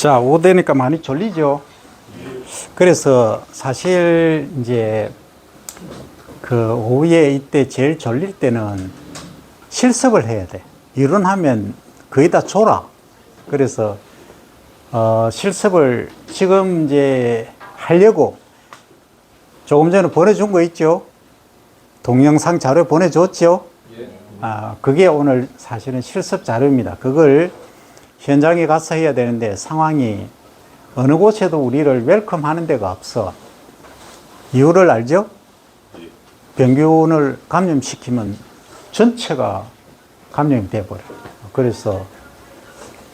자, 오후 되니까 많이 졸리죠? 그래서 사실 이제 그 오후에 이때 제일 졸릴 때는 실습을 해야 돼. 이론하면 거의 다 졸아. 그래서 실습을 지금 이제 하려고 조금 전에 보내준 거 있죠? 동영상 자료 보내줬죠? 그게 오늘 사실은 실습 자료입니다. 그걸 현장에 가서 해야 되는데 상황이 어느 곳에도 우리를 웰컴 하는 데가 없어. 이유를 알죠? 병균을 감염시키면 전체가 감염이 돼버려. 그래서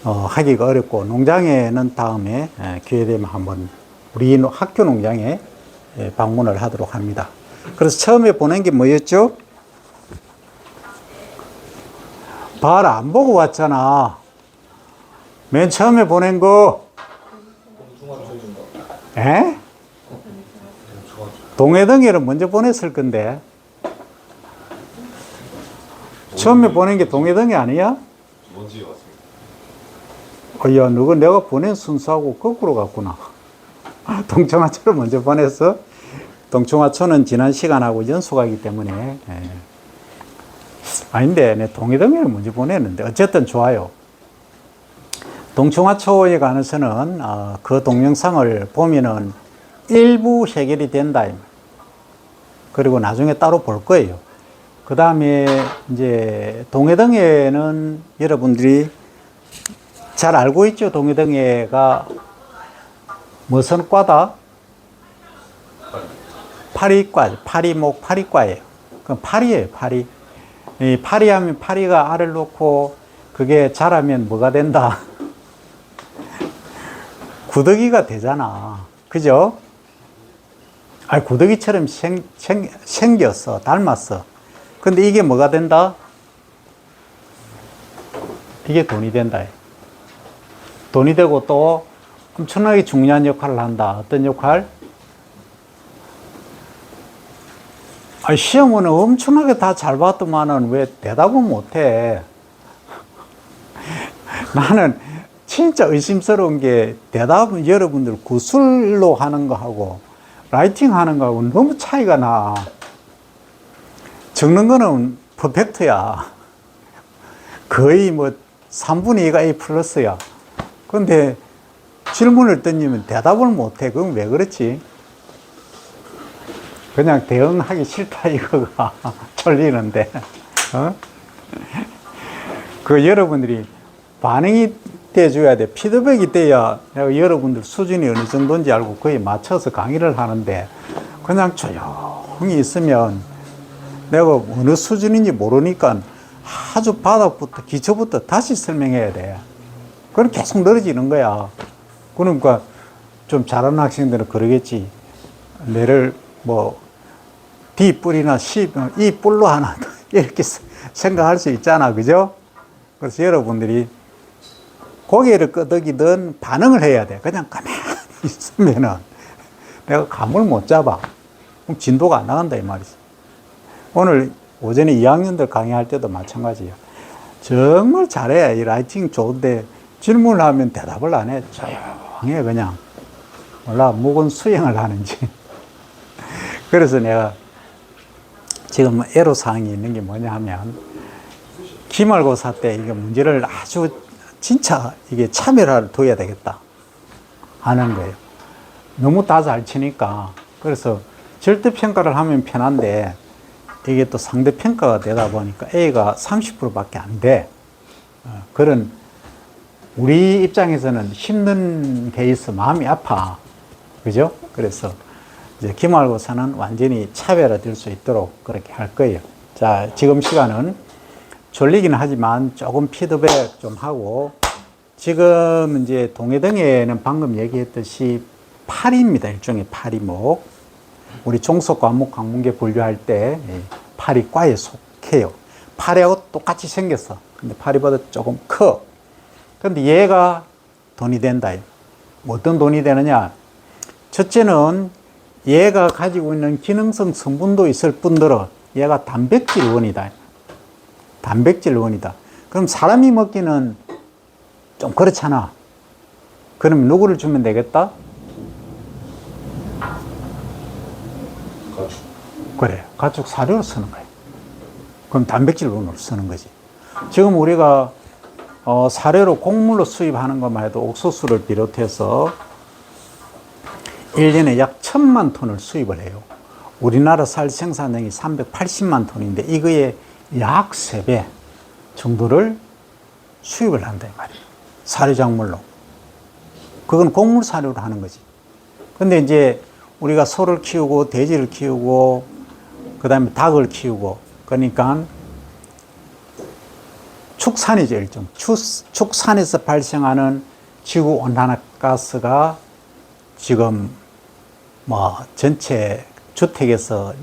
하기가 어렵고, 농장에는 다음에 기회 되면 한번 우리 학교 농장에 방문을 하도록 합니다. 그래서 처음에 보낸 게 뭐였죠? 봐라, 안 보고 왔잖아. 맨 처음에 보낸 거. 에? 동해덩이를 먼저 보냈을 건데. 처음에 보낸 게 동해덩이 아니야? 먼지에 왔습니다. 야, 누가 내가 보낸 순서하고 거꾸로 갔구나. 동청하초를 먼저 보냈어. 동청하초는 지난 시간하고 연속하기 때문에. 아닌데, 내 동해덩이를 먼저 보냈는데. 어쨌든 좋아요. 동청하초에 관해서는 그 동영상을 보면은 일부 해결이 된다. 그리고 나중에 따로 볼 거예요. 그 다음에 이제 동해덩이에는 여러분들이 잘 알고 있죠? 동해덩이가 무슨 과다? 파리과, 파리목 파리과예요. 그럼 파리예요, 파리. 이 파리하면 파리가 알을 놓고 그게 자라면 뭐가 된다? 구더기가 되잖아. 그죠? 아니, 구더기처럼 생겼어. 닮았어. 근데 이게 뭐가 된다? 이게 돈이 된다. 돈이 되고 또 엄청나게 중요한 역할을 한다. 어떤 역할? 아니, 시험은 엄청나게 다 잘 봤더만은 왜 대답은 못해? 나는 진짜 의심스러운 게 대답은 여러분들 구술로 하는 거하고 라이팅 하는 거하고 너무 차이가 나. 적는 거는 퍼펙트야. 거의 뭐 3분의 2가 A 플러스야. 근데 질문을 던지면 대답을 못해. 그건 왜 그렇지? 그냥 대응하기 싫다 이거가 졸리는데. 그 여러분들이 반응이 돼줘야 돼. 피드백이 돼야 내가 여러분들 수준이 어느 정도인지 알고 그에 맞춰서 강의를 하는데, 그냥 조용히 있으면 내가 어느 수준인지 모르니까 아주 바닥부터 기초부터 다시 설명해야 돼. 그럼 계속 늘어지는 거야. 그러니까 좀 잘하는 학생들은 그러겠지. 내를 뭐 D 뿔이나 C, E 뿔로 하나 이렇게 생각할 수 있잖아. 그죠? 그래서 여러분들이 고개를 끄덕이든 반응을 해야 돼. 그냥 가만히 있으면은 내가 감을 못 잡아. 그럼 진도가 안 나간다 이 말이지. 오늘 오전에 2학년들 강의할 때도 마찬가지야. 정말 잘해. 이 라이팅 좋은데 질문을 하면 대답을 안 해. 조용해 그냥. 몰라 묵은 수행을 하는지. 그래서 내가 지금 애로사항이 있는 게 뭐냐 하면, 기말고사 때 이게 문제를 아주 진짜 이게 차별화를 둬야 되겠다 하는 거예요. 너무 다 잘 치니까. 그래서 절대평가를 하면 편한데 이게 또 상대평가가 되다 보니까 A가 30%밖에 안 돼. 그런 우리 입장에서는 힘든 케이스, 마음이 아파. 그죠? 그래서 이제 기말고사는 완전히 차별화될 수 있도록 그렇게 할 거예요. 자, 지금 시간은 졸리긴 하지만 조금 피드백 좀 하고, 지금 이제 동해덩이에는 방금 얘기했듯이 파리입니다. 일종의 파리목. 우리 종속 과목 강문계 분류할 때 파리과에 속해요. 파리하고 똑같이 생겼어. 근데 파리보다 조금 커. 근데 얘가 돈이 된다. 어떤 돈이 되느냐? 첫째는 얘가 가지고 있는 기능성 성분도 있을 뿐더러 얘가 단백질 원이다. 단백질 원이다. 그럼 사람이 먹기는 좀 그렇잖아. 그럼 누구를 주면 되겠다? 가축. 그래, 가축 사료로 쓰는 거예요. 그럼 단백질분으로 쓰는 거지. 지금 우리가 사료로 곡물로 수입하는 것만 해도 옥수수를 비롯해서 1년에 약 1000만 톤을 수입을 해요. 우리나라 쌀 생산량이 380만 톤인데 이거의 약 3배 정도를 수입을 한다 이 말이에요. 사료작물로. 그건 곡물 사료로 하는 거지. 근데 이제 우리가 소를 키우고 돼지를 키우고 그다음에 닭을 키우고 그러니까 축산이죠, 일종. 축산에서 발생하는 지구 온난화 가스가 지금 뭐 전체 주택에서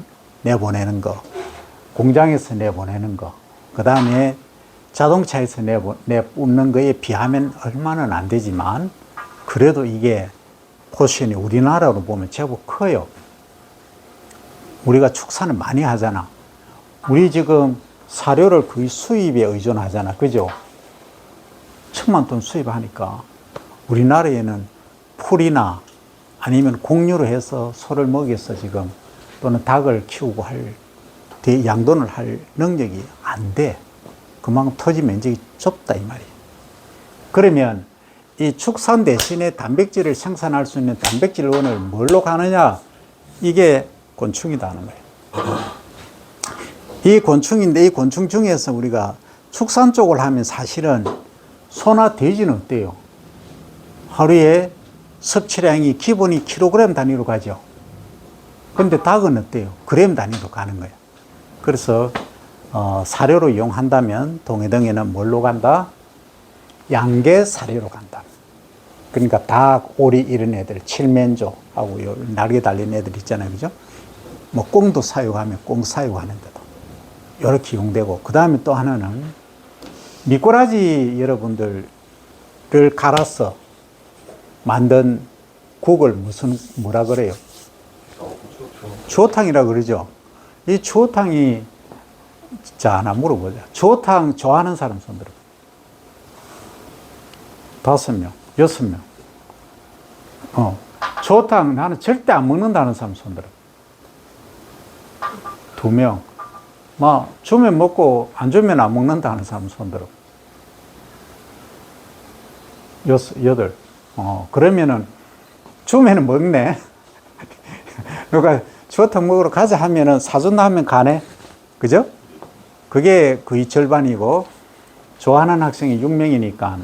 내보내는 거, 공장에서 내보내는 거, 그 다음에 자동차에서 내뿜는 거에 비하면 얼마는 안 되지만 그래도 이게 포션이 우리나라로 보면 제법 커요. 우리가 축산을 많이 하잖아. 우리 지금 사료를 거의 수입에 의존하잖아. 그죠? 1000만 톤 수입하니까 우리나라에는 풀이나 아니면 공유로 해서 소를 먹여서 지금 또는 닭을 키우고 양돈을 할 능력이 안 돼. 그만큼 토지 면적이 좁다 이 말이에요. 그러면 이 축산 대신에 단백질을 생산할 수 있는 단백질원을 뭘로 가느냐? 이게 곤충이다 하는 거예요. 이 곤충인데 이 곤충 중에서 우리가 축산 쪽을 하면 사실은 소나 돼지는 어때요? 하루에 섭취량이 기본이 킬로그램 단위로 가죠. 근데 닭은 어때요? 그램 단위로 가는 거예요. 그래서 사료로 이용한다면 동해등에는 뭘로 간다? 양계 사료로 간다. 그러니까 닭, 오리 이런 애들, 칠면조하고 날개 달린 애들 있잖아요. 그죠? 뭐 꽁도 사육하면 꽁 사육하는데도 이렇게 이용되고, 그 다음에 또 하나는 미꾸라지 여러분들을 갈아서 만든 국을 뭐라 그래요? 주어탕이라 그러죠. 이 주어탕이, 자, 하나 물어보자. 주어탕 좋아하는 사람 손 들어. 5명, 6명. 주어탕 나는 절대 안 먹는다는 사람 손 들어. 2명. 막, 주면 먹고 안 주면 안 먹는다는 사람 손 들어. 8. 그러면은, 주면은 먹네. 누가 주어탕 먹으러 가자 하면은 사준다 하면 가네. 그죠? 그게 거의 절반이고, 좋아하는 학생이 6명이니까,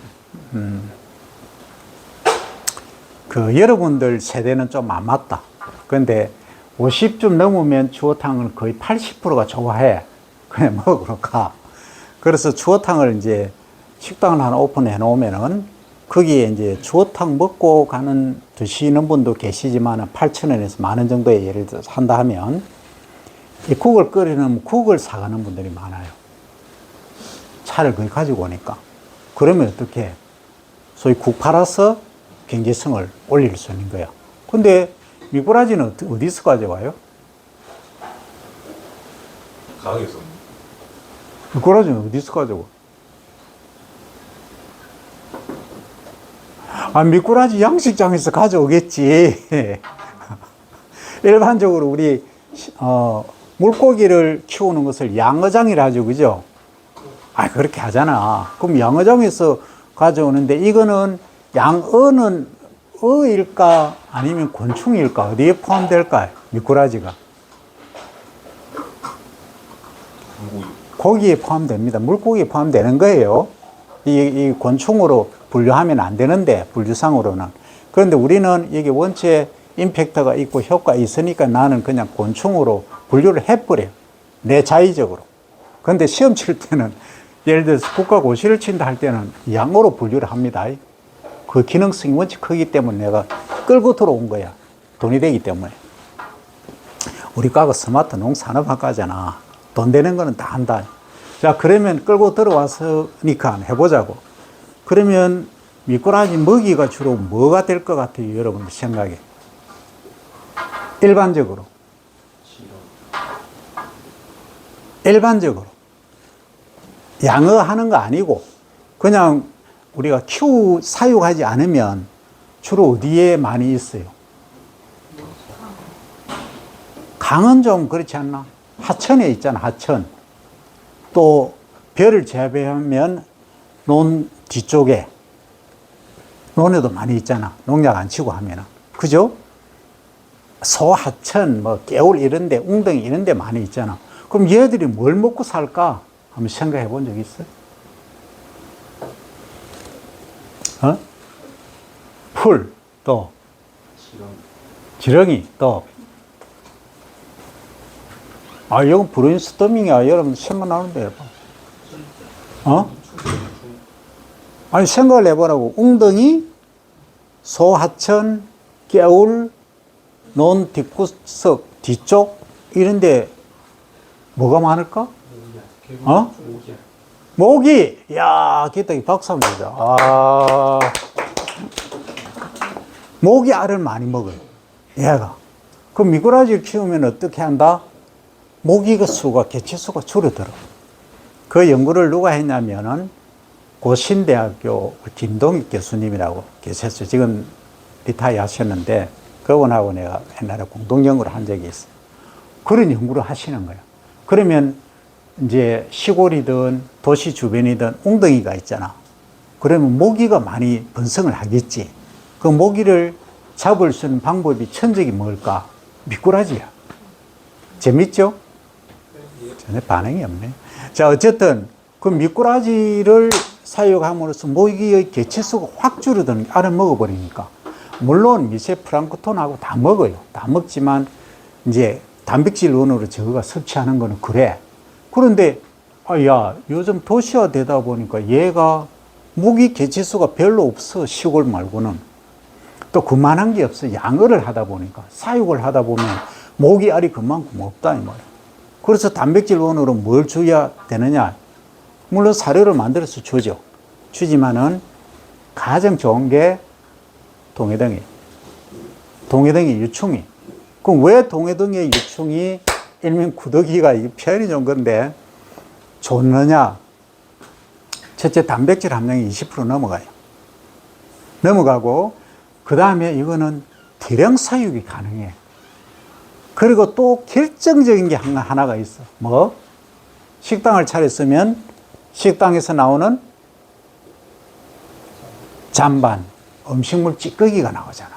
여러분들 세대는 좀 안 맞다. 그런데 50쯤 넘으면 주어탕을 거의 80%가 좋아해. 그냥 먹으러 가. 그래서 주어탕을 이제 식당을 하나 오픈해 놓으면은 거기에 이제 주어탕 먹고 드시는 분도 계시지만 8,000원에서 10,000원 정도에 예를 들어서 한다 하면 이 국을 끓이는 국을 사가는 분들이 많아요. 차를 거의 가지고 오니까. 그러면 어떻게? 소위 국 팔아서 경제성을 올릴 수 있는 거야. 근데 미꾸라지는 어디서 가져와요? 강에서. 미꾸라지는 어디서 가져와? 미꾸라지 양식장에서 가져오겠지. 일반적으로 우리 물고기를 키우는 것을 양어장이라 하죠, 그죠? 그렇게 하잖아. 그럼 양어장에서 가져오는데 이거는 양어는 어일까 아니면 곤충일까? 어디에 포함될까요? 미꾸라지가. 고기에 포함됩니다. 물고기에 포함되는 거예요. 이 곤충으로 분류하면 안 되는데, 분류상으로는. 그런데 우리는 이게 원체 임팩트가 있고 효과가 있으니까 나는 그냥 곤충으로 분류를 해버려요. 내 자의적으로. 그런데 시험 칠 때는 예를 들어서 국가고시를 친다 할 때는 양어로 분류를 합니다. 그 기능성이 원체 크기 때문에 내가 끌고 들어온 거야. 돈이 되기 때문에. 우리 과가 스마트 농산업학과잖아. 돈 되는 거는 다 한다. 자, 그러면 끌고 들어왔으니까 해보자고. 그러면 미꾸라지 먹이가 주로 뭐가 될 것 같아요, 여러분들 생각에? 일반적으로. 양어하는 거 아니고, 그냥 우리가 사육하지 않으면 주로 어디에 많이 있어요? 강은 좀 그렇지 않나? 하천에 있잖아, 하천. 또 벼를 재배하면 논 뒤쪽에, 논에도 많이 있잖아. 농약 안 치고 하면은. 그죠? 소하천, 뭐, 개울 이런데, 웅덩이 이런데 많이 있잖아. 그럼 얘들이 뭘 먹고 살까? 한번 생각해 본 적 있어요? 어? 풀, 또, 지렁이, 또. 아, 이건 브레인스토밍이야. 여러분 생각 나는데. 어? 아니, 생각을 해보라고. 웅덩이, 소하천, 개울, 논 뒷구석, 뒤쪽, 이런데 뭐가 많을까? 어? 모기! 야, 기특이 박수 한번 주자. 아. 모기 알을 많이 먹어요. 얘가. 그 미꾸라지를 키우면 어떻게 한다? 모기가 수가, 개체수가 줄어들어. 그 연구를 누가 했냐면은, 고신대학교 김동익 교수님이라고 계셨어요. 지금 리타이 하셨는데, 그분하고 내가 옛날에 공동 연구를 한 적이 있어요. 그런 연구를 하시는 거예요. 그러면 이제 시골이든 도시 주변이든 웅덩이가 있잖아. 그러면 모기가 많이 번성을 하겠지. 그 모기를 잡을 수 있는 방법이 천적이 뭘까? 미꾸라지야. 재밌죠? 전혀 반응이 없네. 자, 어쨌든 그 미꾸라지를 사육함으로써 모기의 개체수가 확 줄어드는 게 알을 먹어버리니까. 물론 미세 플랑크톤하고 다 먹어요. 다 먹지만 이제 단백질원으로 저거가 섭취하는 거는 그래. 그런데 야, 요즘 도시화 되다 보니까 얘가 모기 개체수가 별로 없어. 시골 말고는. 또 그만한 게 없어. 양어를 하다 보니까, 사육을 하다 보면 모기 알이 그만큼 없다 이 말이야. 그래서 단백질원으로 뭘 줘야 되느냐? 물론 사료를 만들어서 주죠. 주지만은 가장 좋은 게 동해덩이. 동해덩이 유충이. 그럼 왜 동해덩이의 유충이 일명 구더기가 이 표현이 좀 건데 좋느냐? 첫째, 단백질 함량이 20% 넘어가요. 넘어가고, 그 다음에 이거는 대량 사육이 가능해. 그리고 또 결정적인 게 하나가 있어. 뭐? 식당을 차렸으면 식당에서 나오는 잔반, 음식물 찌꺼기가 나오잖아.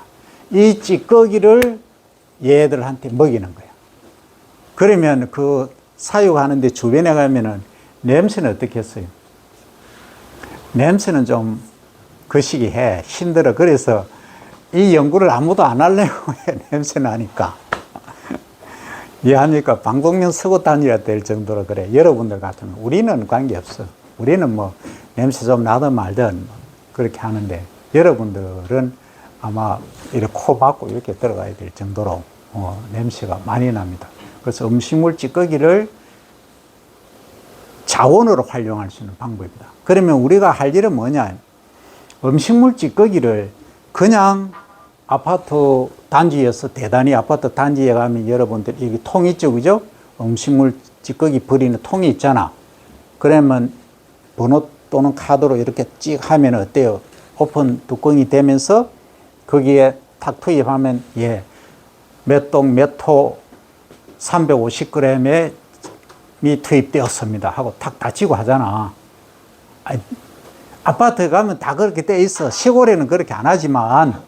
이 찌꺼기를 얘들한테 먹이는 거야. 그러면 그 사육하는데 주변에 가면은 냄새는 어떻게 했어요? 냄새는 좀 거시기 해. 힘들어. 그래서 이 연구를 아무도 안 하려고 해. 냄새 나니까. 이해합니까? 방독면 쓰고 다녀야 될 정도로 그래. 여러분들 같으면. 우리는 관계없어. 우리는 뭐 냄새 좀 나든 말든 그렇게 하는데, 여러분들은 아마 이렇게 코 박고 이렇게 들어가야 될 정도로 냄새가 많이 납니다. 그래서 음식물 찌꺼기를 자원으로 활용할 수 있는 방법이다. 그러면 우리가 할 일은 뭐냐? 음식물 찌꺼기를 그냥 아파트 단지에서, 대단히 아파트 단지에 가면 여러분들 여기 통 있죠, 그죠? 음식물 찌꺼기 버리는 통이 있잖아. 그러면 번호 또는 카드로 이렇게 찍 하면 어때요? 오픈 뚜껑이 되면서 거기에 탁 투입하면, 예, 몇 동 몇 호 350g에 미 투입되었습니다 하고 탁 닫히고 하잖아. 아파트에 가면 다 그렇게 돼 있어. 시골에는 그렇게 안 하지만,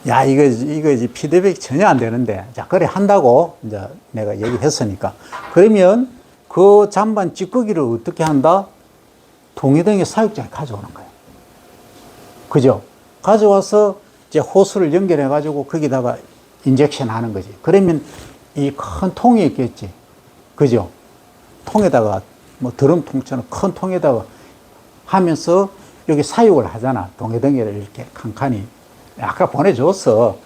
야, 이거 피드백이 전혀 안 되는데, 자, 그래 한다고 이제 내가 얘기했으니까. 그러면 그 잔반 찌꺼기를 어떻게 한다? 동해등의 사육장에 가져오는 거예요. 그죠? 가져와서 이제 호스를 연결해가지고 거기다가 인젝션 하는 거지. 그러면 이 큰 통이 있겠지. 그죠? 통에다가, 뭐 드럼통처럼 큰 통에다가 하면서 여기 사육을 하잖아. 동해덩이를 이렇게 칸칸이. 아까 보내줬어.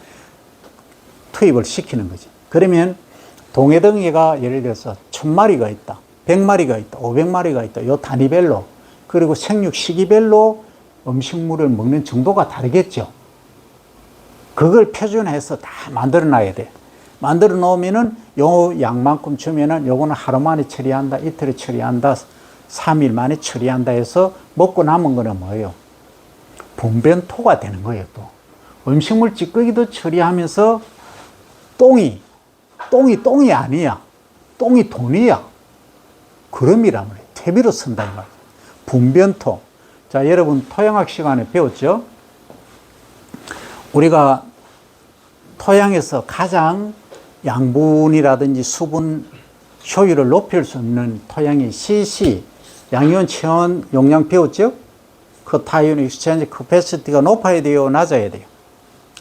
투입을 시키는 거지. 그러면 동해덩이가 예를 들어서 1000마리가 있다. 100마리가 있다. 500마리가 있다. 요 단위별로. 그리고 생육 시기별로 음식물을 먹는 정도가 다르겠죠. 그걸 표준해서 다 만들어 놔야 돼. 만들어 놓으면은 요 양만큼 주면은 요거는 하루 만에 처리한다. 이틀에 처리한다. 3일 만에 처리한다 해서 먹고 남은 거는 뭐예요? 분변토가 되는 거예요, 또. 음식물 찌꺼기도 처리하면서 똥이 아니야. 똥이 돈이야. 그럼이란 말이에요. 퇴비로 쓴다, 이 말이에요. 분변토. 자, 여러분, 토양학 시간에 배웠죠? 우리가 토양에서 가장 양분이라든지 수분 효율을 높일 수 있는 토양의 CC, 양이온 체온 용량 배웠죠? 그 타이온 익스체인지 커패시티가 높아야 돼요, 낮아야 돼요?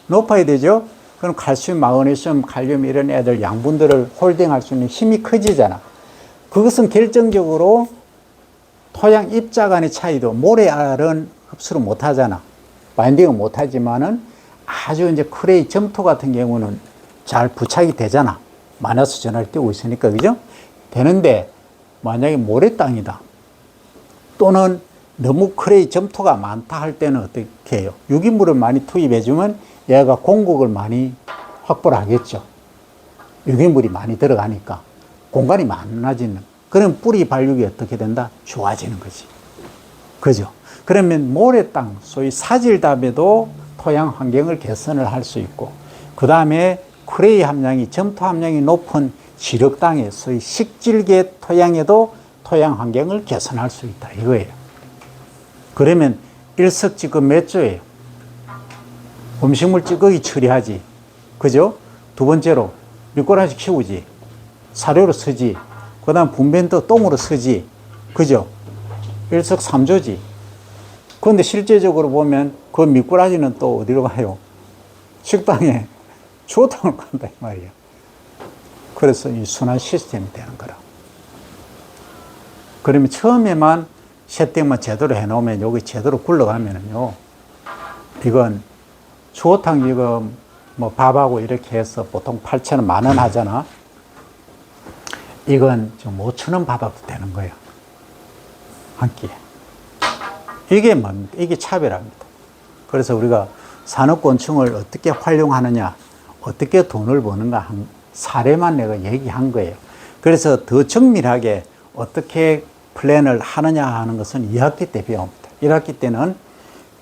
높아야 되죠? 그럼 칼슘, 마그네슘, 칼륨 이런 애들 양분들을 홀딩할 수 있는 힘이 커지잖아. 그것은 결정적으로 토양 입자 간의 차이도 모래알은 흡수를 못 하잖아. 바인딩은 못 하지만은 아주 이제 클레이 점토 같은 경우는 잘 부착이 되잖아. 마이너스 전하를 띄고 있으니까, 그죠? 되는데, 만약에 모래 땅이다. 또는 너무 클레이 점토가 많다 할 때는 어떻게 해요? 유기물을 많이 투입해주면 얘가 공급을 많이 확보를 하겠죠. 유기물이 많이 들어가니까 공간이 많아지는. 그럼 뿌리 발육이 어떻게 된다? 좋아지는 거지. 그죠? 그러면 모래 땅, 소위 사질답에도 토양 환경을 개선을 할 수 있고, 그 다음에 클레이 함량이, 점토 함량이 높은 지력 땅에, 소위 식질계 토양에도 토양 환경을 개선할 수 있다, 이거예요. 그러면 일석지금 몇 조예요? 음식물 찌꺼기 처리하지. 그죠? 두 번째로 미꾸라지 키우지. 사료로 쓰지. 그 다음 분변도 똥으로 쓰지. 그죠? 일석삼조지. 그런데 실제적으로 보면 그 미꾸라지는 또 어디로 가요? 식당에 주어탕을 간다, 이 말이야. 그래서 이 순환 시스템이 되는 거라. 그러면 처음에만 세팅만 제대로 해놓으면 여기 제대로 굴러가면은요, 이건 주어탕 지금 뭐 밥하고 이렇게 해서 보통 8,000원, 10,000원 하잖아. 이건 지금 5,000원 받아도 되는 거예요. 한 끼에. 이게 뭡니까? 이게 차별합니다. 그래서 우리가 산업곤충을 어떻게 활용하느냐, 어떻게 돈을 버는가 한 사례만 내가 얘기한 거예요. 그래서 더 정밀하게 어떻게 플랜을 하느냐 하는 것은 2학기 때 배웁니다. 1학기 때는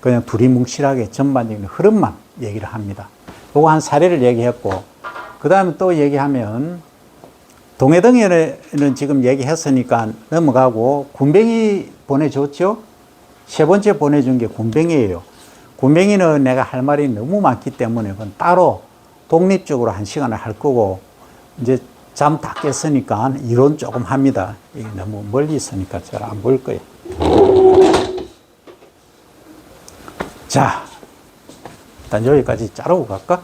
그냥 두리뭉실하게 전반적인 흐름만 얘기를 합니다. 요거 한 사례를 얘기했고, 그 다음에 또 얘기하면, 동해등에는 지금 얘기했으니까 넘어가고, 군뱅이 보내줬죠? 세 번째 보내준 게 군뱅이에요. 군뱅이는 내가 할 말이 너무 많기 때문에 그건 따로 독립적으로 한 시간을 할 거고, 이제 잠 다 깼으니까 이론 조금 합니다. 이게 너무 멀리 있으니까 잘 안 보일 거예요. 자, 일단 여기까지 자르고 갈까?